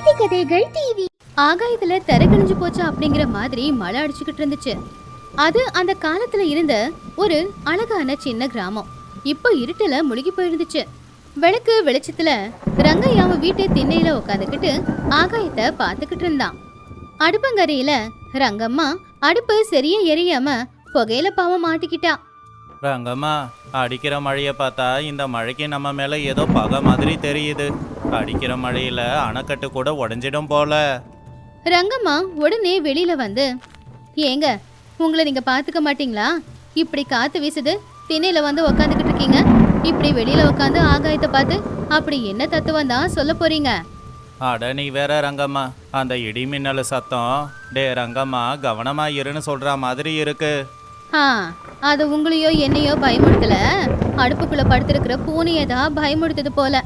நீதி கதைகள் டிவி. ஆகாயத்துல தரக்கணிஞ்சு போச்சு அப்படிங்கிற மாதிரி மழை அடிச்சுக்கிட்டு இருந்துச்சு. அது அந்த காலத்துல இருந்த ஒரு அழகான சின்ன கிராமம். இப்போ இருட்டுல முழுகி போயிருந்துச்சு. விளக்கு வெளிச்சத்துல ரங்கையா வீட்டு திண்ணையில உட்காந்துக்கிட்டு ஆகாயத்தை பார்த்துக்கிட்டு இருந்தான். அடுப்பங்கரையில ரங்கம்மா அடுப்பு சரியா எரியாம புகையில பாவம் மாட்டிக்கிட்டா. ரங்கம்மா, அடிக்கிற மழையை பார்த்தா இந்த மழைக்கு நம்ம மேலே ஏதோ பகை மாதிரி தெரியுது. அடிக்கிற மழையில அணைக்கட்டு கூட உடஞ்சிடும் போல. ரங்கம்மா உடனே வெளியில வந்து, ஏங்க உங்களை நீங்க பாத்துக்க மாட்டீங்களா? இப்படி காத்து வீசுது, திண்ணையில வந்து உக்காந்துக்கிட்டு இருக்கீங்க. இப்படி வெளியில உட்காந்து ஆகாயத்தை பார்த்து அப்படி என்ன தத்துவம் தான் சொல்ல போறீங்க? அட நீ வேற ரங்கம்மா, அந்த இடி மின்னல் சத்தம் டே ரங்கம்மா கவனமா இருன்னு சொல்ற மாதிரி இருக்கு. அது உங்களையோ என்னையோ பயமுடுத்தல, அடுப்புக்குள்ள படுத்திருக்கிற பூனையை தான் பயமுடுத்தது போல.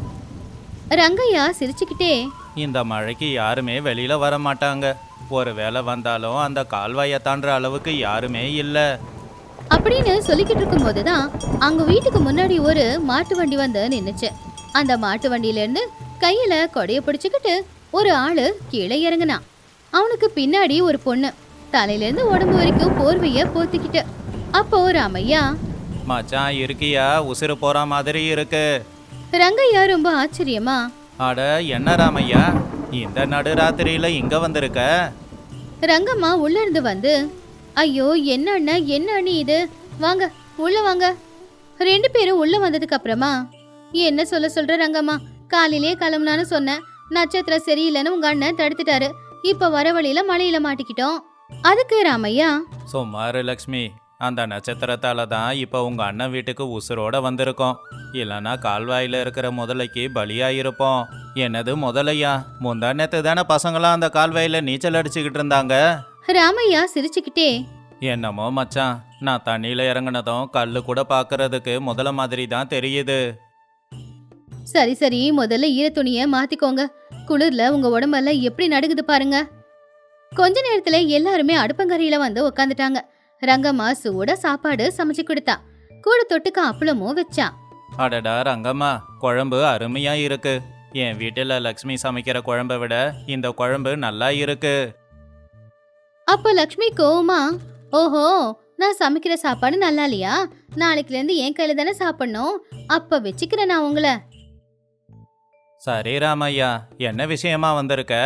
ரங்கையா சிரிச்சுக்கிட்டே, இந்த மழைக்கு யாருமே வெளியில வர மாட்டாங்க. ஒரு வேளை வந்தாலும் அந்த கால்வாயை தாண்டுற அளவுக்கு யாருமே இல்லை அப்படின்னு சொல்லிக்கிட்டு இருக்கும் போதுதான் அங்க வீட்டுக்கு முன்னாடி ஒரு மாட்டு வண்டி வந்து நின்னுச்சு. அந்த மாட்டு வண்டியில இருந்து கையில கொடைய பிடிச்சுக்கிட்டு ஒரு ஆளு கீழே இறங்குனான். அவனுக்கு பின்னாடி ஒரு பொண்ணு தலையில இருந்து உடம்பு வரைக்கும் போர்வைய போத்திக்கிட்டு. அப்போ ராமையா, மச்சான் இருக்கியா? உசுறு போற மாதிரி இருக்கு. ரங்கையா ரொம்ப ஆச்சரியமா, அட என்ன ராமையா, இந்த நடுராத்திரியில இங்க வந்திருக்க? ரங்கம்மா உள்ள இருந்து வந்து, ஐயோ என்ன அண்ணா என்ன அண்ணி இது, வாங்க உள்ள வாங்க. ரெண்டு பேரும் உள்ள வந்ததுக்கு அப்புறமா, என்ன சொல்ற ரங்கம்மா, காலையிலே கிளம்புனான்னு சொன்னேன், நட்சத்திரம் சரியில்லைன்னு உங்க அண்ணன் தடுத்துட்டாரு. இப்ப வர வழியில மழையில மாட்டிக்கிட்டோம். அதுக்கு ராமையா, சுமாரு லக்ஷ்மி, அந்த நட்சத்திரத்தால தான் இப்போ உங்க அண்ணன் வீட்டுக்கு உசுரோட வந்திருக்கோம். இல்லைன்னா கால்வாயில இருக்கிற முதலைக்கு பலியாயிருப்போம். என்னது முதலையா? முந்தா நேத்து தானே பசங்களாம் அந்த கால்வாயில நீச்சல் அடிச்சுக்கிட்டு இருந்தாங்க. ராமையா சிரிச்சுக்கிட்டே, என்னமோ மச்சான், நான் தண்ணியில இறங்கினதும் கல்லு கூட பாக்குறதுக்கு முதல மாதிரி தான் தெரியுது. சரி சரி, முதல்ல ஈர துணிய மாத்திக்கோங்க. குளிர்ல உங்க உடம்பெல்லாம் எப்படி நடுங்குது பாருங்க. கொஞ்ச நேரத்துல எல்லாருமே அடுப்பங்கரையில வந்து உக்காந்துட்டாங்க. ரங்கம்மா சூட சாப்பாடு சமைச்சு கொடுத்தா. கூட தொட்டுக்க அப்பளமும் வச்சா. அடடா ரங்கம்மா, குழம்பு அருமையா இருக்கு. என் வீட்டுல லக்ஷ்மி சமைக்கிற குழம்பை விட இந்த குழம்பு நல்லா இருக்கு. அப்ப லக்ஷ்மி கோவமா, ஓஹோ நான் சமைக்கிற சாப்பாடு நல்லா இல்லையா? நாளைக்குல இருந்து என் கையில தானே சாப்பிடணும். அப்ப வச்சுக்கிறேன் நான் உங்களை. சரி ராமையா, என்ன விஷயமா வந்திருக்க?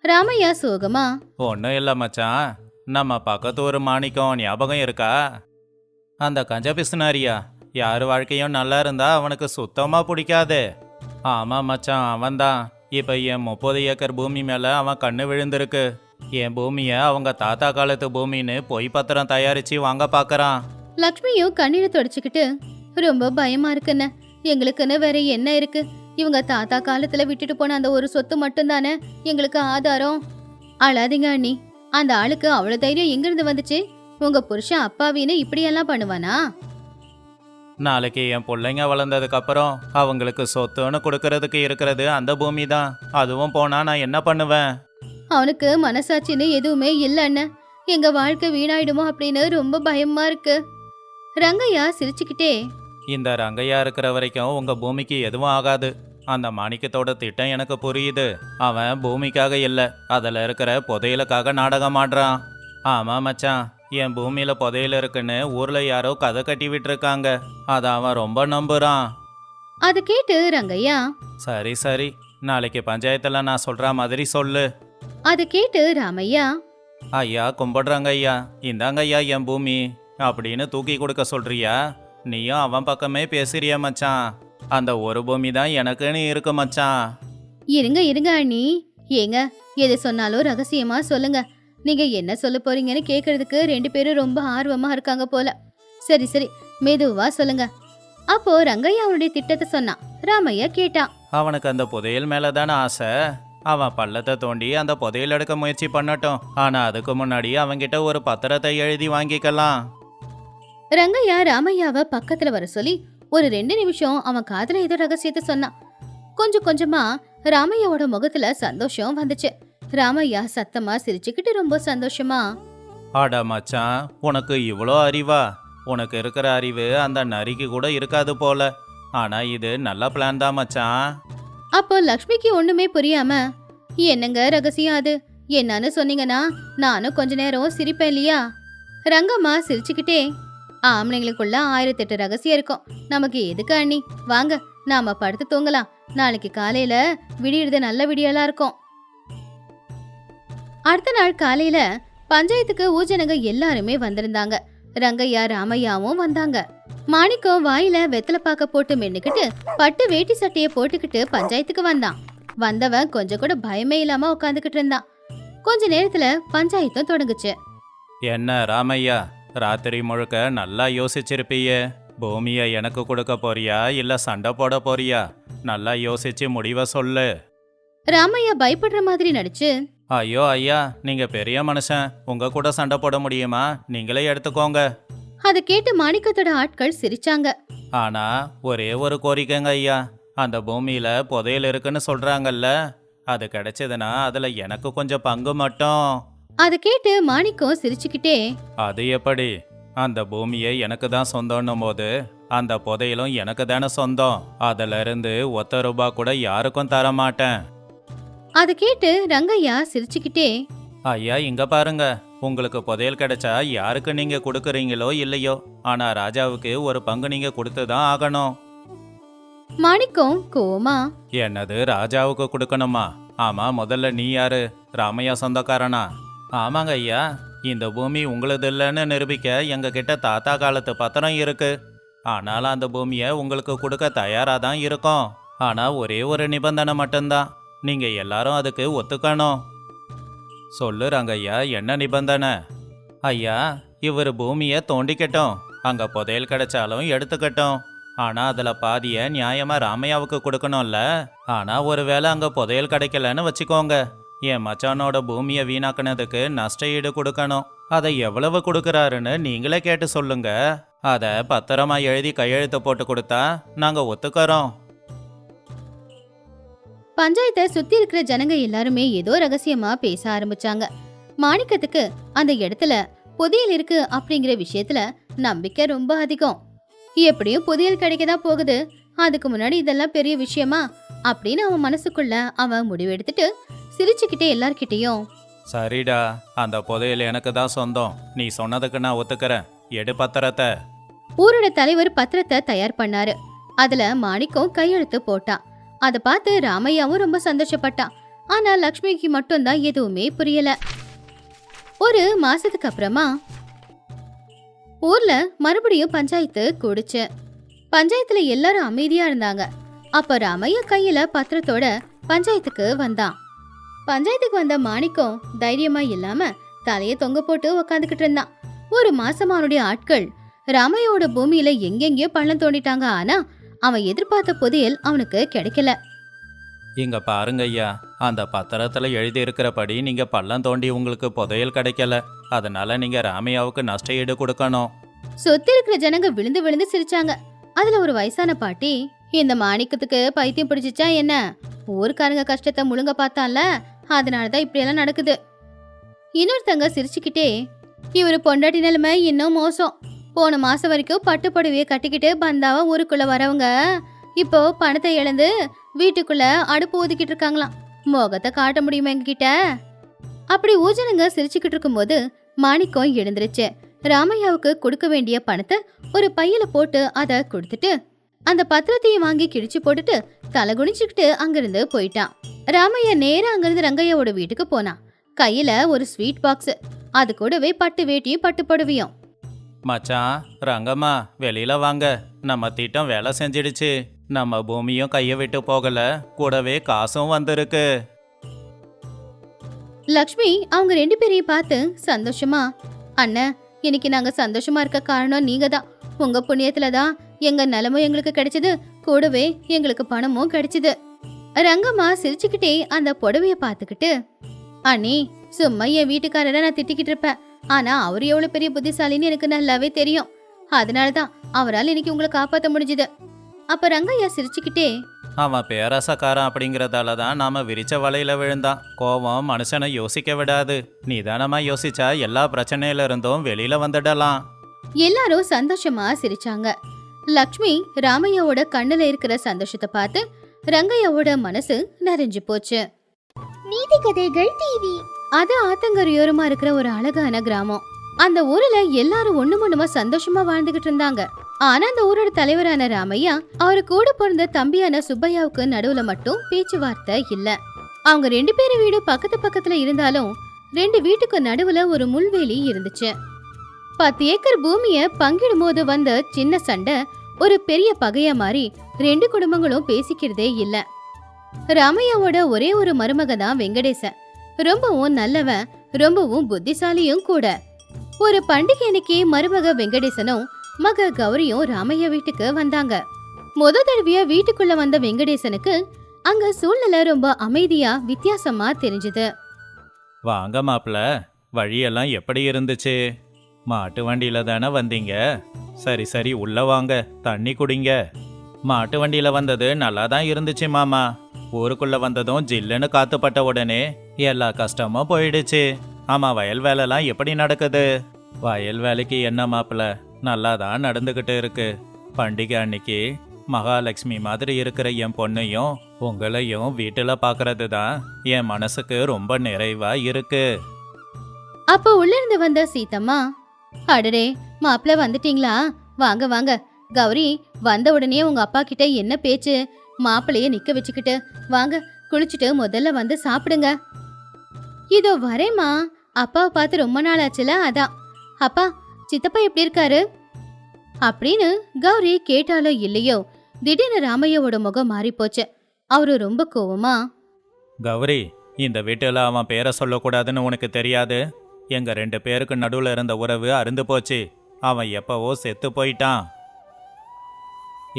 ராமையா சோகமா, ஒன்றும் இல்லை மச்சான், நம்ம பக்கத்து ஒரு மாணிக்கம் ஞாபகம் இருக்கா? அந்த கஞ்ச பிசுனாரியா, யார் வாழ்க்கையும் நல்லா இருந்தா அவனுக்கு சுத்தமாக பிடிக்காது. ஆமாம் மச்சான், அவன்தான். இப்போ என் 30 ஏக்கர் பூமி மேலே அவன் கண்ணு விழுந்திருக்கு. என் பூமியை அவங்க தாத்தா காலத்து பூமின்னு பொய் பத்திரம் தயாரித்து வாங்க பார்க்குறான். லக்ஷ்மியும் கண்ணீரை தொடச்சுக்கிட்டு, ரொம்ப பயமா இருக்குன்னு. எங்களுக்குன்னு வேற என்ன இருக்கு? இவங்க தாத்தா காலத்துல விட்டுட்டு போன அந்த ஒரு சொத்து மட்டும் தானே எங்களுக்கு ஆதாரம். அழாதீங்க அண்ணி, அந்த ஆளுக்கு அவ்வளவு தைரியம் எங்கிருந்து வந்துச்சு? உங்க புருஷன் அப்பாவின்னு இப்படியெல்லாம் பண்ணுவானா? நாளைக்கு என் பிள்ளைங்க வளர்ந்ததுக்கு அப்புறம் அவங்களுக்கு சொத்துன்னு கொடுக்கறதுக்கு இருக்கிறது அந்த பூமி தான். அதுவும் போனா நான் என்ன பண்ணுவேன்? அவனுக்கு மனசாட்சின்னு எதுவுமே இல்லைன்னு. எங்க வாழ்க்கை வீணாயிடுமோ அப்படின்னு ரொம்ப பயமா இருக்கு. ரங்கையா சிரிச்சுக்கிட்டே, இந்த ரங்கையா இருக்கிற வரைக்கும் உங்க பூமிக்கு எதுவும் ஆகாது. அந்த மாணிக்கத்தோட திட்டம் எனக்கு புரியுது. அவன் பூமிக்காக இல்லை, அதில் இருக்கிற புதையலுக்காக நாடகம் ஆடுறான். ஆமாம் மச்சான், என் பூமியில புதையல் இருக்குன்னு ஊர்ல யாரோ கதை கட்டி விட்டுருக்காங்க. அதை அவன் ரொம்ப நம்புறான். அதை கேட்டு ரங்கையா, சரி சரி, நாளைக்கு பஞ்சாயத்துல நான் சொல்ற மாதிரி சொல்லு. அதை கேட்டு ராமையா, ஐயா கும்பிடுறாங்க ஐயா, இந்தாங்க ஐயா என் பூமி அப்படின்னு தூக்கி கொடுக்க சொல்றியா? நீயும் அவன் பக்கமே பேசுறியா மச்சான்? அந்த ஒரு பூமி தான் எனக்குன்னு இருக்கு மச்சான். இருங்க இருங்க அண்ணி, ஏங்க எது சொன்னாலும் ரகசியமா சொல்லுங்க. நீங்க என்ன சொல்ல போறீங்கன்னு கேக்குறதுக்கு ரெண்டு பேரும் ரொம்ப ஆர்வமா இருக்காங்க போல. சரி சரி, மெதுவா சொல்லுங்க. அப்போ ரங்கையா அவனுடைய திட்டத்தை சொன்னான். ராமையா கேட்டான், அவனுக்கு அந்த புதையல் மேலதானே ஆசை. அவன் பள்ளத்தை தோண்டி அந்த புதையல் எடுக்க முயற்சி பண்ணட்டும். ஆனா அதுக்கு முன்னாடி அவன்கிட்ட ஒரு பத்திரத்தை எழுதி வாங்கிக்கலாம். ரங்கையா ராமையாவை பக்கத்துல வர சொல்லி ஒரு 2 நிமிஷம் அவன் காதுல ஏதோ ரகசியத்தை சொன்னான். கொஞ்சம் கொஞ்சமா ராமையாவோட முகத்துல சந்தோஷம் வந்துச்சு. ராமையா சத்தமா சிரிச்சுக்கிட்டு ரொம்ப சந்தோஷமா, ஆடா மச்சான், உனக்கு இவ்வளோ அறிவா? உனக்கு இருக்கிற அறிவு அந்த நரிக்கு கூட இருக்காது போல. ஆனா இது நல்ல பிளான் தான் மச்சான். அப்போ லக்ஷ்மிக்கு ஒண்ணுமே புரியாம, என்னங்க ரகசியம் அது? என்னன்னு சொன்னீங்கன்னா நானும் கொஞ்ச நேரம் சிரிப்பேன் இல்லையா? ரங்கம்மா சிரிச்சுக்கிட்டே, ஆம்பளைங்களுக்குள்ள 1008 ரகசியம் இருக்கும், நமக்கு எதுக்கு அண்ணி, வாங்க நாம படுத்து தூங்கலாம், நாளைக்கு காலையில விடியறது நல்ல விடியலா இருக்கும். அடுத்த நாள் காலையில பஞ்சாயத்துக்கு ஊஜனங்க எல்லாருமே வந்திருந்தாங்க. ரங்கையா ராமையாவும் வந்தாங்க. மாணிக்கம் வாயில வெத்தலை பாக்க போட்டு மென்னுக்கிட்டு பட்டு வேட்டி சட்டைய போட்டுக்கிட்டு பஞ்சாயத்துக்கு வந்தான். வந்தவன் கொஞ்சம் கூட பயமே இல்லாம உட்காந்துக்கிட்டு இருந்தான். கொஞ்ச நேரத்துல பஞ்சாயத்தும் தொடங்குச்சு. என்ன ராமையா, ராத்திரி முழுக்க நல்லா யோசிச்சிருப்பியே. பூமியை எனக்கு கொடுக்க போறியா இல்ல சண்டை போட போறியா? நல்லா யோசிச்சு முடிவை சொல்லு. ராமையா பயப்படுற மாதிரி நடிச்சு, ஐயோ ஐயா, நீங்க பெரிய மனுஷன், உங்க கூட சண்டை போட முடியுமா? நீங்களே எடுத்துக்கோங்க. அதை கேட்டு மாணிக்கத்தோட ஆட்கள் சிரிச்சாங்க. ஆனா ஒரே ஒரு கோரிக்கைங்க ஐயா, அந்த பூமியில புதையல் இருக்குன்னு சொல்றாங்கல்ல, அது கிடைச்சதுன்னா அதுல எனக்கு கொஞ்சம் பங்கு மட்டும். அதை கேட்டு மாணிக்கம் சிரிச்சுக்கிட்டே, அது எப்படி? அந்த பூமியை எனக்கு தான் சொந்தம்னும் போது அந்த புதையலும் எனக்கு தானே சொந்தம். அதுல இருந்து ₹1 கூட யாருக்கும் தர மாட்டேன். அதை கேட்டு ரங்கையா சிரிச்சுக்கிட்டே, ஐயா இங்க பாருங்க, உங்களுக்கு புதையல் கிடைச்சா யாருக்கு நீங்க கொடுக்குறீங்களோ இல்லையோ, ஆனா ராஜாவுக்கு ஒரு பங்கு நீங்க கொடுத்துதான் ஆகணும். மாணிக்கம் கோமா, என்னது ராஜாவுக்கு கொடுக்கணுமா? ஆமா, முதல்ல நீ யாரு? ராமையா சொந்தக்காரனா? ஆமாங்க ஐயா, இந்த பூமி உங்களது இல்லைன்னு நிரூபிக்க எங்க கிட்ட தாத்தா காலத்து பத்திரம் இருக்கு. ஆனாலும் அந்த பூமியை உங்களுக்கு கொடுக்க தயாரா தான் இருக்கோம். ஆனா ஒரே ஒரு நிபந்தனை மட்டும்தான், நீங்க எல்லாரும் அதுக்கு ஒத்துக்கணும். சொல்லுறாங்க ஐயா, என்ன நிபந்தனை? ஐயா, இவர் பூமியை தோண்டிக்கட்டும், அங்க புதையல் கிடைச்சாலும் எடுத்துக்கட்டும், ஆனா அதுல பாதிய நியாயமா ராமையாவுக்கு கொடுக்கணும்ல. ஆனா ஒருவேளை அங்க புதையல் கிடைக்கலன்னு வச்சுக்கோங்க, என் மச்சானோட பூமியை வீணாக்குனதுக்கு நஷ்ட ஈடு கொடுக்கணும். அதை எவ்வளவு கொடுக்கறாருன்னு நீங்களே கேட்டு சொல்லுங்க. அதை பத்திரமா எழுதி கையெழுத்து போட்டு கொடுத்தா நாங்க ஒத்துக்கறோம். பஞ்சாயத்தை சுத்தி இருக்கிற ஜனங்க எல்லாருமே ஏதோ ரகசியமா பேச ஆரம்பிச்சாங்க. மாணிக்கத்துக்கு அந்த இடத்துல புதையல் இருக்கு அப்படிங்கிற விஷயத்துல நம்பிக்கை ரொம்ப அதிகம். எப்படியும் புதையல் கிடைக்கதான் போகுது, அதுக்கு முன்னாடி இதெல்லாம் பெரிய விஷயமா அப்படின்னு அவன் மனசுக்குள்ள அவன் முடிவெடுத்துட்டு சிரிச்சுக்கிட்டே எல்லார்கிட்டையும், சரிடா, அந்த புதையல் எனக்கு தான் சொந்தம், நீ சொன்னதுக்கு நான் ஒத்துக்கிறேன், எடு பத்திரத்தை. ஊரோட தலைவர் பத்திரத்தை தயார் பண்ணாரு. அதுல மாணிக்கம் கையெழுத்து போட்டான். அதை பார்த்து ராமையாவும் ரொம்ப சந்தோஷப்பட்டான். ஆனா லக்ஷ்மிக்கு மட்டும்தான் எதுவுமே புரியல. ஒரு மாசத்துக்கு அப்புறமா ஊர்ல மறுபடியும் பஞ்சாயத்து கூடுச்சு. பஞ்சாயத்துல எல்லாரும் அமைதியா இருந்தாங்க. அப்ப ராமையா கையில பத்திரத்தோட பஞ்சாயத்துக்கு வந்தான். பஞ்சாயத்துக்கு வந்த மாணிக்கம் தைரியமா இல்லாம தலைய தொங்க போட்டு உக்காந்துக்கிட்டு இருந்தான். ஒரு மாசமா அவனுடைய ஆட்கள் ராமையோட பூமியில எங்கெங்கயோ பள்ளம் தோண்டிட்டாங்க. ஆனா அவன் எதிர்பார்த்த புதையல் அவனுக்கு கிடைக்கல. இங்க பாருங்க ஐயா, அந்த பத்திரத்துல எழுதி இருக்கிறபடி நீங்க பள்ளம் தோண்டி உங்களுக்கு புதையல் கிடைக்கல, அதனால நீங்க ராமையாவுக்கு நஷ்ட ஈடு கொடுக்கணும். சொத்தி இருக்கிற ஜனங்க விழுந்து விழுந்து சிரிச்சாங்க. அதுல ஒரு வயசான பாட்டி, இந்த மாணிக்கத்துக்கு பைத்தியம் பிடிச்சிச்சா என்ன, ஊருக்காரங்க கஷ்டத்தை முழுங்க பார்த்தான்ல, அதனாலதான் இப்படி எல்லாம் நடக்குது. இன்னொருத்தங்க சிரிச்சுக்கிட்டே, இவரு பொண்டாட்டி நிலைமை இன்னும் மோசம், போன மாசம் வரைக்கும் பட்டு புடவைய கட்டிக்கிட்டு பந்தாவா ஊருக்குள்ள வரவங்க இப்போ பணத்தை இழந்து வீட்டுக்குள்ள அடுப்பு ஊதிக்கிட்டு இருக்காங்களாம். முகத்தை காட்ட முடியுமா எங்ககிட்ட? அப்படி ஊஜனங்க சிரிச்சுக்கிட்டு இருக்கும்போது மாணிக்கம் எழுந்துருச்சு. ராமையாவுக்கு கொடுக்க வேண்டிய பணத்தை ஒரு பையில போட்டு அதை கொடுத்துட்டு அந்த பத்திரத்தையும் வாங்கி கிழிச்சு போட்டுட்டு தலை குனிச்சுக்கிட்டு அங்கிருந்து போயிட்டான். ராமையா நேரா அங்கிருந்து ரங்கையாவோட வீட்டுக்கு போனான். கையில ஒரு ஸ்வீட் பாக்ஸ், அது கூடவே பட்டு வேட்டியும் பட்டு புடவையும். மச்சான், ரங்கம்மா வெளியில வாங்க, நம்ம திட்டம் வேலை செஞ்சிடுச்சு, நம்ம பூமியும் கையை விட்டு போகல, கூடவே காசும் வந்திருக்கு. லக்ஷ்மி அவங்க 2 பேரையும் பார்த்து சந்தோஷமா, அண்ணன் இன்னைக்கு நாங்க சந்தோஷமா இருக்க காரணம் நீங்க தான், உங்க புண்ணியத்துல தான் எங்க நிலமும் எங்களுக்கு கிடைச்சது, கூடவே எங்களுக்கு பணமும் கிடைச்சது. ரங்கம்மா சிரிச்சுக்கிட்டே அந்த புடவைய பார்த்துக்கிட்டு, அண்ணி சும்மா என் வீட்டுக்காரரை நான் திட்டிக்கிட்டு இருப்பேன், ஆனா அவரு எவ்வளவு பெரிய புத்திசாலின்னு எனக்கு நல்லாவே தெரியும், அதனாலதான் அவரால் இன்னைக்கு உங்களை காப்பாற்ற முடிஞ்சது. அப்ப ரங்கையா சிரிச்சுக்கிட்டே, அவன் பேராசக்காரன் அப்படிங்கறதால தான் நாம விரிச்ச வலையில விழுந்தான். கோபம் மனுஷனை யோசிக்க விடாது, நிதானமா யோசிச்சா எல்லா பிரச்சனையில இருந்தும் வெளியில வந்துடலாம். எல்லாரும் சந்தோஷமா சிரிச்சாங்க. லக்ஷ்மி ராமையாவோட கண்ணுல இருக்கிற சந்தோஷத்தை பார்த்து ரங்கையாவோட மனசு நிறைஞ்சு போச்சு. நீதி கதைகள் டிவி. அது ஆத்தங்கரையோரமா இருக்கிற ஒரு அழகான கிராமம். அந்த ஊர்ல எல்லாரும் ஒண்ணுமா சந்தோஷமா வாழ்ந்துகிட்டு இருந்தாங்க. ஆனா அந்த ஊரோட தலைவரான ராமையா அவரு கூட பிறந்த தம்பியான சுப்பையாவுக்கு நடுவுல மட்டும் பேச்சுவார்த்தை இல்ல. அவங்க 2 பேரும் வீடு பக்கத்துல இருந்தாலும் 2 வீட்டுக்கு நடுவுல ஒரு முள்வேலி இருந்துச்சு. 10 ஏக்கர் பூமிய பங்கிடும் போது வந்த சின்ன சண்டை ஒரு பெரிய பகையா மாறி 2 குடும்பங்களும் பேசிக்கிறதே இல்ல. ராமையாவோட ஒரே ஒரு மருமக தான் வெங்கடேசன். ரொம்பவும் நல்லவன், ரொம்பவும் புத்திசாலியும் கூட. ஒரு பண்டிகை அன்னைக்கு மருமக வெங்கடேசனும் மக கௌரியும் ராமையா வீட்டுக்கு வந்தாங்க. தடவையா வீட்டுக்குள்ள வந்த வெங்கடேசனுக்கு அங்க சூழ்நிலை ரொம்ப அமைதியா வித்தியாசமா தெரிஞ்சது. வாங்க மாப்பிள, வழியெல்லாம் எப்படி இருந்துச்சு? மாட்டு வண்டியில தானே வந்தீங்க? சரி உள்ள வாங்க, தண்ணி குடிங்க. மாட்டு வண்டியில வந்தது நல்லா தான் இருந்துச்சு மாமா. ஊருக்குள்ள வந்ததும் ஜில்லுன்னு காத்துப்பட்ட உடனே எல்லா கஷ்டமும் போயிடுச்சு. ஆமா, வயல் வேலைலாம் எப்படி நடக்குது? வயல் வேலைக்கு என்ன மாப்பிள, நல்லா தான் நடந்துகிட்டு இருக்கு. பண்டிகை அன்னைக்கு மகாலட்சுமி மாதிரி இருக்கிற என் பொண்ணையும் உங்களையும் வீட்டுல பாக்குறது தான் என் மனசுக்கு ரொம்ப நிறைவா இருக்கு. அப்ப உள்ள இருந்து வந்த சீதம்மா, அடடே மாப்பிள்ள வந்துட்டீங்களா? வாங்க வாங்க. கௌரி, வந்த உடனே உங்க அப்பா கிட்ட என்ன பேச்சு? மாப்பிளைய நிக்க வச்சுக்கிட்டு வாங்க, குளிச்சுட்டு முதல்ல வந்து சாப்பிடுங்க. இதோ வரேம்மா. அப்பாவை பார்த்து ரொம்ப நாள் ஆச்சுல, அதான். அப்பா, சித்தப்பா எப்படி இருக்காரு அப்படின்னு கௌரி கேட்டாலோ இல்லையோ திடீர்னு ராமையாவோட முகம் மாறி போச்சு. அவரு ரொம்ப கோவமா, கௌரி, இந்த வீட்டுல அவன் பேரை சொல்லக்கூடாதுன்னு உனக்கு தெரியாது? எங்க 2 பேருக்கு நடுவுல இருந்த உறவு அருந்து போச்சு. அவன் எப்பவோ செத்து போயிட்டான்.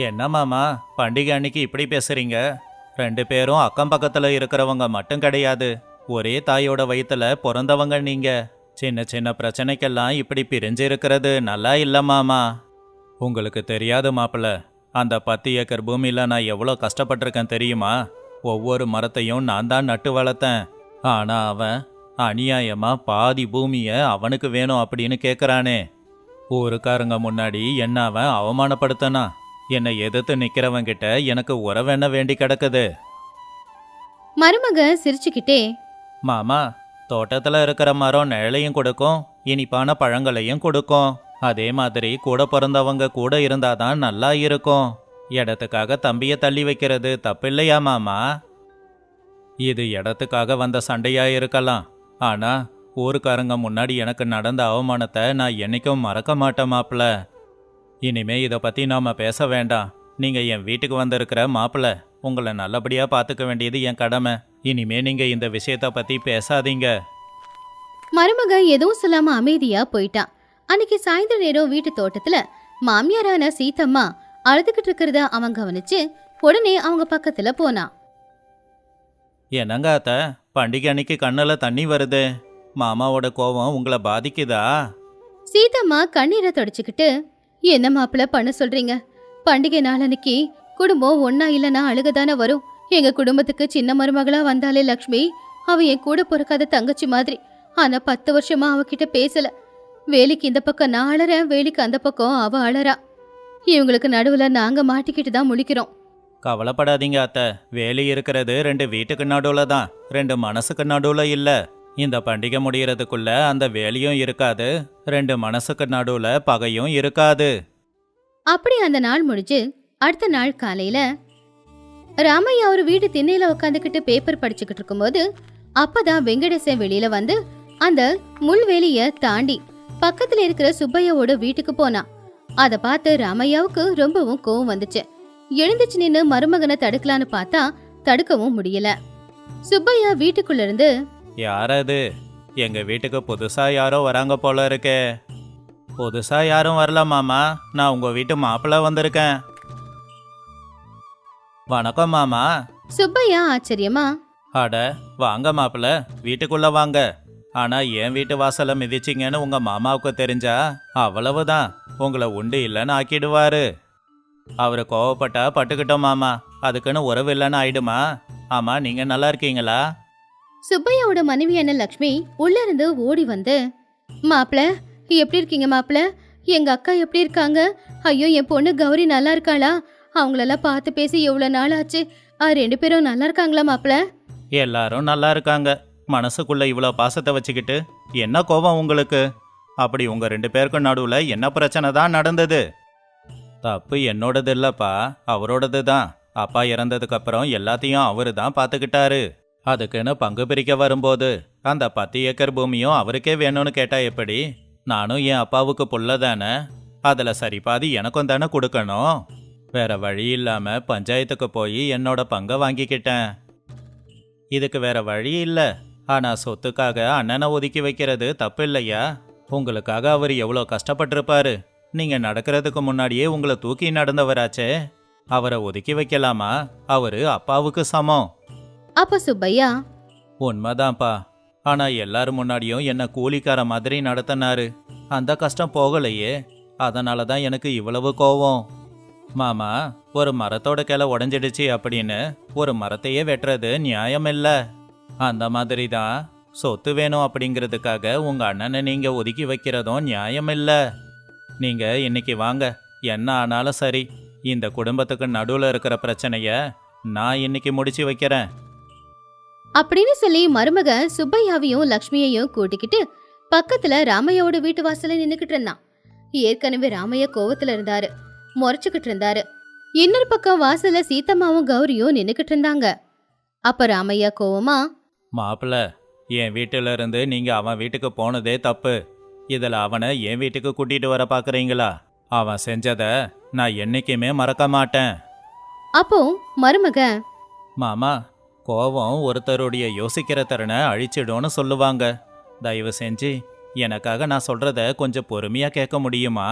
என்ன மாமா, பண்டிகை அன்னைக்கு இப்படி பேசுறீங்க? 2 பேரும் அக்கம் பக்கத்துல இருக்கிறவங்க மட்டும் கிடையாது, ஒரே தாயோட வயித்துல பிறந்தவங்க நீங்க. சின்ன சின்ன பிரச்சனைக்கெல்லாம் இப்படி பிரிஞ்சு இருக்கிறது நல்லா இல்ல மாமா. உங்களுக்கு தெரியாது மாப்பிள்ள, அந்த 10 ஏக்கர் பூமியில நான் எவ்வளோ கஷ்டப்பட்டிருக்கேன் தெரியுமா? ஒவ்வொரு மரத்தையும் நான் தான் நட்டு வளர்த்தேன். ஆனா அவன் அநியாயமா பாதி பூமியை அவனுக்கு வேணும் அப்படின்னு கேட்குறானே. ஊருக்காரங்க முன்னாடி என்ன அவன் அவமானப்படுத்தனா? என்னை எதிர்த்து நிக்கிறவங்கிட்ட எனக்கு உறவென்ன வேண்டி கிடக்குது? மருமக சிரிச்சுக்கிட்டே, மாமா, தோட்டத்துல இருக்கிற மரம் நிழலையும் கொடுக்கும், இனிப்பான பழங்களையும் கொடுக்கும். அதே மாதிரி கூட பிறந்தவங்க கூட இருந்தாதான் நல்லா இருக்கும். இடத்துக்காக தம்பியை தள்ளி வைக்கிறது தப்பில்லையா மாமா? இது இடத்துக்காக வந்த சண்டையா இருக்கலாம், ஆனா ஊருக்காரங்க முன்னாடி எனக்கு நடந்த அவமானத்தை நான் என்னைக்கும் மறக்க மாட்டேன் மாப்பிள்ள. இனிமே இதை பத்தி நாம பேச வேண்டாம். நீங்க என் வீட்டுக்கு வந்திருக்கிற மாப்பிள்ள, உங்களை நல்லபடியா பார்த்துக்க வேண்டியது என் கடமை. இனிமே நீங்க இந்த விஷயத்த பத்தி பேசாதீங்க. மருமக எதுவும் சொல்லாம அமைதியா போயிட்டான். அன்னைக்கு சாயந்தர நேரம் வீட்டு தோட்டத்துல மாமியாரான சீதம்மா அழுதுகிட்டு இருக்கிறத அவன் கவனிச்சு உடனே அவங்க பக்கத்துல போனான். என்னங்க அத்தை, பண்டிகை அன்னைக்கு கண்ணுல தண்ணி வருது. மாமாவோட கோபம் உங்களை பாதிக்குதா? சீதம்மா கண்ணீரை தொடச்சுக்கிட்டு, என்ன மாப்பிள்ள பண்ண சொல்றீங்க? பண்டிகை நாள் அன்னைக்கு குடும்பம் ஒன்னா இல்லைன்னா அழுகதானே வரும். எங்க குடும்பத்துக்கு சின்ன மருமகளா வந்தாலே லக்ஷ்மி, அவ என் கூட பிறக்காத தங்கச்சி மாதிரி. ஆனா 10 வருஷமா அவகிட்ட பேசல. வேலிக்கு இந்த பக்கம் நான் அழறேன், வேலிக்கு அந்த பக்கம் அவ அழறா. இவங்களுக்கு நடுவுல நாங்க மாட்டிக்கிட்டு தான் முழிக்கிறோம். கவலைப்படாதீங்க அத்தை, வேலி இருக்கிறது 2 வீட்டுக்கு நடுவுல தான், 2 மனசுக்கு நடுவுல இல்ல. இந்த பண்டிகை முடியறதுக்குள்ள அந்த வேலியும் இருக்காது, 2 மனசுக்கு நடுவுல பகையும் இருக்காது. அப்படி அந்த நாள் முடிஞ்சு அடுத்த நாள் காலையில ராமையா ஒரு வீட்டு திண்ணையில உட்காந்துக்கிட்டு பேப்பர் படிச்சுக்கிட்டு இருக்கும்போது அப்பதான் வெங்கடேசன் வெளியில வந்து அந்த முள்வேலிய தாண்டி பக்கத்துல இருக்கிற சுப்பையாவோட வீட்டுக்கு போனான். அத பார்த்து ராமையாவுக்கு ரொம்பவும் கோவம் வந்துச்சு. எழுந்துச்சு நின்னு மருமகனை தடுக்கலான்னு பார்த்தா தடுக்கவும் முடியல. சுப்பையா வீட்டுக்குள்ள இருந்து, யாரது? எங்க வீட்டுக்கு புதுசா யாரோ வராங்க போல இருக்கே. புதுசா யாரும் வரல மாமா, நான் உங்க வீட்டு மாப்பிள்ள வந்திருக்கேன். வணக்கம் மாமா. சுப்பையா ஆச்சரியமா, அட வாங்க மாப்பிள்ள, வீட்டுக்குள்ள வாங்க. ஆனா என் வீட்டு வாசலை மிதிச்சிங்கன்னு உங்க மாமாவுக்கு தெரிஞ்சா அவ்வளவுதான், உங்களை உண்டு இல்லைன்னு ஆக்கிடுவாரு. அவரு கோவப்பட்டா பட்டுக்கிட்டோம் மாமா, அதுக்குன்னு உறவு இல்லைன்னு ஆயிடுமா? ஆமா, நீங்க நல்லா இருக்கீங்களா? சுப்பையாவோட மனைவியான லக்ஷ்மி உள்ள இருந்து ஓடி வந்து, மாப்பிள்ள எப்படி இருக்கீங்க மாப்பிள்ள? எங்க அக்கா எப்படி இருக்காங்க? ஐயோ, என் பொண்ணு கௌரி நல்லா இருக்காளா? அவங்களெல்லாம் பார்த்து பேசி எவ்வளவு நாள் ஆச்சு. 2 பேரும் நல்லா இருக்காங்களா மாப்பிள்ள? எல்லாரும் நல்லா இருக்காங்க. மனசுக்குள்ள இவ்வளோ பாசத்தை வச்சுக்கிட்டு என்ன கோபம் உங்களுக்கு? அப்படி உங்க 2 பேருக்கும் நடுவுல என்ன பிரச்சனை தான் நடந்தது? தப்பு என்னோடது இல்லப்பா, அவரோடது தான். அப்பா இறந்ததுக்கு அப்புறம் எல்லாத்தையும் அவரு தான் பார்த்துக்கிட்டாரு. அதுக்குன்னு பங்கு பிரிக்க வரும்போது அந்த 10 ஏக்கர் பூமியும் அவருக்கே வேணும்னு கேட்டா எப்படி? நானும் என் அப்பாவுக்கு புள்ள தானே, அதுல சரி பாதி எனக்கும் தானே கொடுக்கணும். வேற வழி இல்லாம பஞ்சாயத்துக்கு போய் என்னோட பங்கை வாங்கிக்கிட்டேன். இதுக்கு வேற வழி இல்ல. ஆனா சொத்துக்காக அண்ணனை ஒதுக்கி வைக்கிறது தப்பு இல்லையா? உங்களுக்காக அவர் எவ்வளோ கஷ்டப்பட்டிருப்பாரு. நீங்க நடக்கிறதுக்கு முன்னாடியே உங்களை தூக்கி நடந்தவராச்சே, அவரை ஒதுக்கி வைக்கலாமா? அவரு அப்பாவுக்கு சமம். அப்ப சுப்பையா, உண்மைதான்ப்பா. ஆனா எல்லாரும் முன்னாடியும் என்ன கூலிக்கார மாதிரி நடத்தினாரு. அந்த கஷ்டம் போகலையே, அதனால தான் எனக்கு இவ்வளவு கோவம். மாமா, ஒரு மரத்தோட கிளை உடைஞ்சிடுச்சு அப்படின்னு ஒரு மரத்தையே வெட்டுறது நியாயம் இல்ல. அந்த மாதிரி தான் சொத்து வேணும் அப்படிங்கிறதுக்காக உங்க அண்ணனை நீங்க ஒதுக்கி வைக்கிறதும் நியாயம் இல்ல. நீங்க இன்னைக்கு வாங்க, என்ன ஆனாலும் சரி. இந்த குடும்பத்துக்கு நடுவுல இருக்கிற பிரச்சனைய நான் இன்னைக்கு முடிச்சு வைக்கிறேன். அப்படின்னு சொல்லி மருமக சுப்பையாவையும் லக்ஷ்மியையும் கூட்டிக்கிட்டு பக்கத்துல ராமையாவோட வீட்டு வாசல்ல நின்னுக்கிட்டு இருந்தான். ஏற்கனவே ராமையா கோவத்துல இருந்தாரு, முறைச்சுக்கிட்டு இருந்தாரு. இன்னொரு பக்கம் வாசல்ல சீத்தம்மாவும் கௌரியும் நின்னுக்கிட்டு இருந்தாங்க. அப்ப ராமையா கோவமா, மாப்பிள்ள, என் வீட்டில இருந்து நீங்க அவன் வீட்டுக்கு போனதே தப்பு. இதுல அவனை என் வீட்டுக்கு கூட்டிட்டு வர பாக்குறீங்களா? அவன் செஞ்சத நான் என்னைக்குமே மறக்க மாட்டேன். அப்போ மருமக, மாமா, கோவம் ஒருத்தருடைய யோசிக்கிற திறனை அழிச்சிடும்னு சொல்லுவாங்க. தயவு செஞ்சு எனக்காக நான் சொல்றத கொஞ்சம் பொறுமையா கேட்க முடியுமா?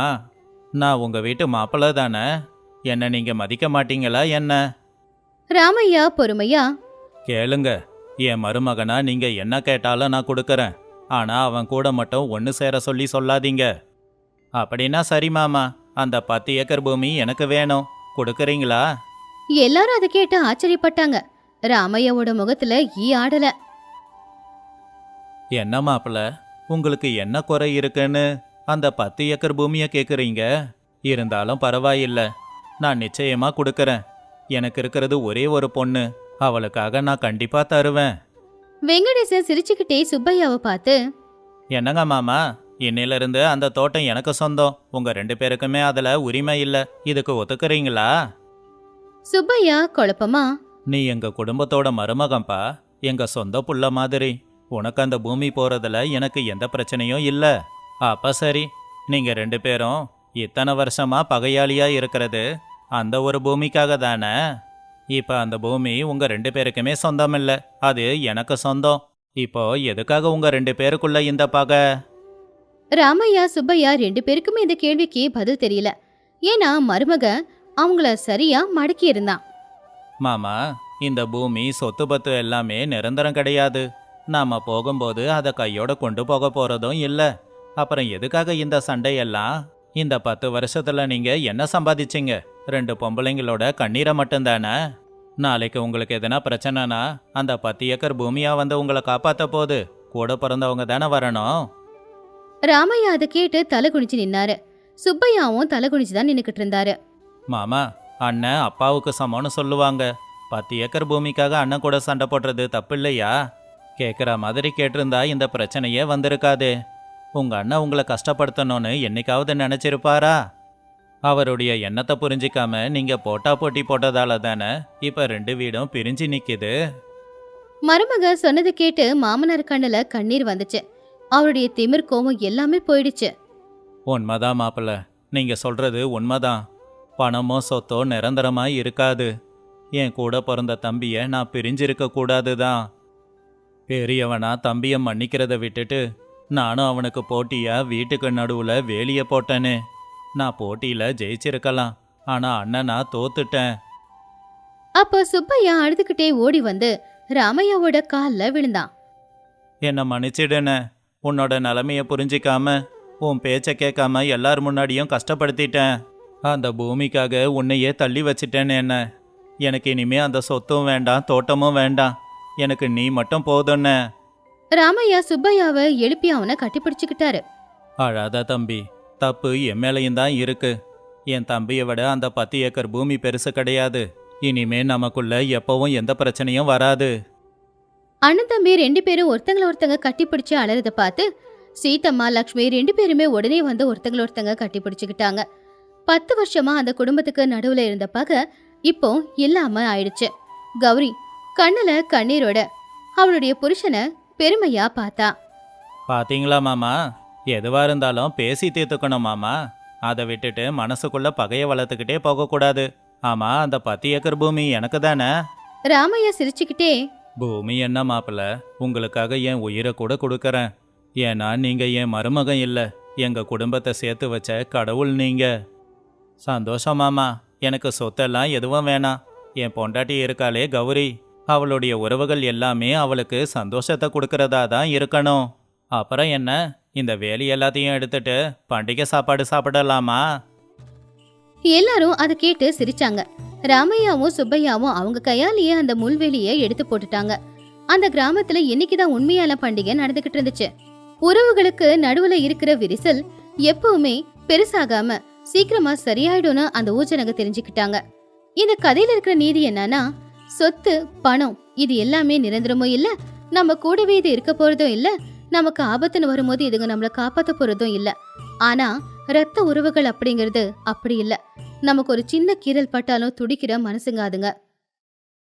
நான் உங்க வீட்டு மாப்பிள்ள தானே, என்ன நீங்க மதிக்க மாட்டீங்களா என்ன? ராமையா பொறுமையா, கேளுங்க, என் மருமகனா நீங்க என்ன கேட்டாலும் நான் கொடுக்கறேன். ஆனா அவன் கூட மட்டும் ஒன்று சேர சொல்லி சொல்லாதீங்க. அப்படின்னா சரி மாமா, அந்த 10 ஏக்கர் பூமி எனக்கு வேணும், கொடுக்கறீங்களா? எல்லாரும் அதை கேட்டு ஆச்சரியப்பட்டாங்க. ராமையாவோட முகத்துல ஈ ஆடல. என்ன மாப்பிள்ள, உங்களுக்கு என்ன குறை இருக்குன்னு அந்த 10 ஏக்கர் பூமியை கேட்குறீங்க? இருந்தாலும் பரவாயில்ல, நான் நிச்சயமா கொடுக்கறேன். எனக்கு இருக்கிறது ஒரே ஒரு பொண்ணு, அவளுக்காக நான் கண்டிப்பா தருவேன். வெங்கடேசன் சிரிச்சுக்கிட்டே சுப்பையாவை பார்த்து, என்னங்க மாமா, இன்னிலிருந்து அந்த தோட்டம் எனக்கு சொந்தம். உங்க 2 பேருக்குமே அதுல உரிமை இல்லை. இதுக்கு ஒத்துக்கிறீங்களா? சுப்பையா குழப்பமா, நீ எங்க குடும்பத்தோட மருமகன்பா, எங்க சொந்த புள்ள மாதிரி. உனக்கு அந்த பூமி போறதுல எனக்கு எந்த பிரச்சனையும் இல்ல. அப்ப சரி, நீங்க 2 பேரும் இத்தனை வருஷமா பகையாளியா இருக்கிறது அந்த ஒரு பூமிக்காக தானே? இப்ப அந்த பூமி உங்க 2 பேருக்குமே சொந்தம் இல்ல, அது எனக்கு சொந்தம். இப்போ எதுக்காக உங்க 2 பேருக்குள்ள இந்த பகை? ராமையா சுப்பையா 2 பேருக்குமே இந்த கேள்விக்கு பதில் தெரியல. ஏன்னா மருமக அவங்கள சரியா மடக்கி இருந்தான். மாமா, இந்த பூமி சொத்து பத்து எல்லாமே நிரந்தரம் கிடையாது. நாம போகும்போது அதை கையோட கொண்டு போக போறதும் இல்ல. அப்புறம் எதுக்காக இந்த சண்டையெல்லாம்? இந்த 10 வருஷத்துல நீங்க என்ன சம்பாதிச்சீங்க? 2 பொம்பளைங்களோட கண்ணீரை மட்டும்தானே? நாளைக்கு உங்களுக்கு எதனா பிரச்சனைனா அந்த 10 ஏக்கர் பூமியா வந்து உங்களை காப்பாத்த போது கூட பிறந்தவங்க தானே வரணும். ராமையா அதை கேட்டு தலை குனிச்சு நின்னாரு. சுப்பையாவும் தலை குனிச்சுதான் நின்னுக்கிட்டு இருந்தாரு. மாமா, அண்ணன் அப்பாவுக்கு சமம்னு சொல்லுவாங்க. 10 ஏக்கர் பூமிக்காக அண்ணன் கூட சண்டை போடுறது தப்பு இல்லையா? கேட்குற மாதிரி கேட்டிருந்தா இந்த பிரச்சனையே வந்திருக்காது. உங்க அண்ணன் உங்களை கஷ்டப்படுத்தணும்னு என்னைக்காவது நினைச்சிருப்பாரா? அவருடைய எண்ணத்தை புரிஞ்சிக்காம நீங்க போட்டா போட்டி போட்டதால தானே இப்ப 2 வீடும் பிரிஞ்சு நிக்குது. மருமக சொன்னதை கேட்டு மாமனார் கண்ணுல கண்ணீர் வந்துச்சு. அவருடைய திமிர் கோவம் எல்லாமே போயிடுச்சு. உண்மைதான் மாப்பிள்ள, நீங்க சொல்றது உண்மைதான். பணமோ சொத்தோ நிரந்தரமாய் இருக்காது. என் கூட பிறந்த தம்பியை நான் பிரிஞ்சிருக்க கூடாதுதான். பெரியவனா தம்பியை மன்னிக்கிறத விட்டுட்டு நானும் அவனுக்கு போட்டியா வீட்டுக்கு நடுவுல வேலிய போட்டேனே. நான் போட்டியில ஜெயிச்சிருக்கலாம், ஆனா அண்ணனா தோத்துட்டேன். அப்போ சுப்பையா அழுதுகிட்டே ஓடி வந்து ராமையாவோட கால்ல விழுந்தான். என்னை மன்னிச்சிடுன. உன்னோட நிலைமைய புரிஞ்சிக்காம உன் பேச்ச கேட்காம எல்லார் முன்னாடியும் கஷ்டப்படுத்திட்டேன். அந்த பூமிக்காக உன்னையே தள்ளி வச்சிட்டேன்னு என்ன. எனக்கு இனிமே அந்த சொத்தும் வேண்டாம், தோட்டமும் வேண்டாம். எனக்கு நீ மட்டும் போதும்ன. ராமையா சுப்பையாவை எழுப்பி அவனை கட்டிப்பிடிச்சுக்கிட்டாரு. அழாத தம்பி, தப்பு என் மேலையும் தான் இருக்கு. என் தம்பியை விட அந்த 10 ஏக்கர் பூமி பெருசு கிடையாது. இனிமே நமக்குள்ள எப்பவும் எந்த பிரச்சனையும் வராது. அண்ணன் தம்பி 2 பேரும் ஒருத்தங்க கட்டிப்பிடிச்சு அலறத பார்த்து சீதம்மா லக்ஷ்மி 2 பேருமே உடனே வந்து ஒருத்தங்க கட்டிப்பிடிச்சுக்கிட்டாங்க. 10 வருஷமா அந்த குடும்பத்துக்கு நடுவுல இருந்த பகை இப்போ இல்லாம ஆயிடுச்சு. கௌரி கண்ணுல கண்ணீரோட அவளுடைய புருஷனை பெருமையா பார்த்தா. பாத்தீங்களா மாமா, எதுவா இருந்தாலும் பேசி தீர்த்துக்கணும் மாமா. அதை விட்டுட்டு மனசுக்குள்ள பகையை வளர்த்துக்கிட்டே போகக்கூடாது. ஆமா, அந்த 10 ஏக்கர் பூமி எனக்கு தானே? ராமையா சிரிச்சுக்கிட்டே, பூமி என்ன மாப்பிள்ள, உங்களுக்காக என் உயிரை கூட கொடுக்கறேன். ஏன்னா நீங்க என் மருமகன் இல்ல, எங்க குடும்பத்தை சேர்த்து வச்ச கடவுள் நீங்க. சந்தோஷம் மாமா, எனக்கு சொத்தெல்லாம் எதுவும் வேணாம். என் பொண்டாட்டி இருக்காளே கௌரி, அவளுடைய உறவுகள் எல்லாமே அவளுக்கு சந்தோஷத்தை கொடுக்கறதா தான் இருக்கணும். அப்புறம் என்ன, இந்த வேலி எல்லாத்தையும் எடுத்துட்டு பண்டிகை சாப்பாடு சாப்பிடலாமா? எல்லாரும் அதை கேட்டு சிரிச்சாங்க. ராமையாவும் சுப்பையாவும் அவங்க கையாலேயே அந்த முள்வேலியை எடுத்து போட்டுட்டாங்க. அந்த கிராமத்துல இன்னைக்குதான் உண்மையான பண்டிகை நடந்துகிட்டு இருந்துச்சு. உறவுகளுக்கு நடுவுல இருக்கிற விரிசல் எப்பவுமே பெருசாகாம சீக்கிரமா சரியாயிடும்னு அந்த ஊஜனங்க தெரிஞ்சுக்கிட்டாங்க. இந்த கதையில இருக்கிற நீதி என்னன்னா, சொத்து பணம் இது எல்லாமே நிரந்தரமும் இல்ல, நம்ம கூடவே இது இருக்க போறதும் இல்ல, நமக்கு ஆபத்துன்னு வரும்போது இதுங்க நம்மள காப்பாத்த போறதும் இல்ல. ஆனா ரத்த உறவுகள் அப்படிங்கிறது அப்படி இல்ல. நமக்கு ஒரு சின்ன கீறல் பட்டாலும் துடிக்கிற மனசுங்க அதுங்க.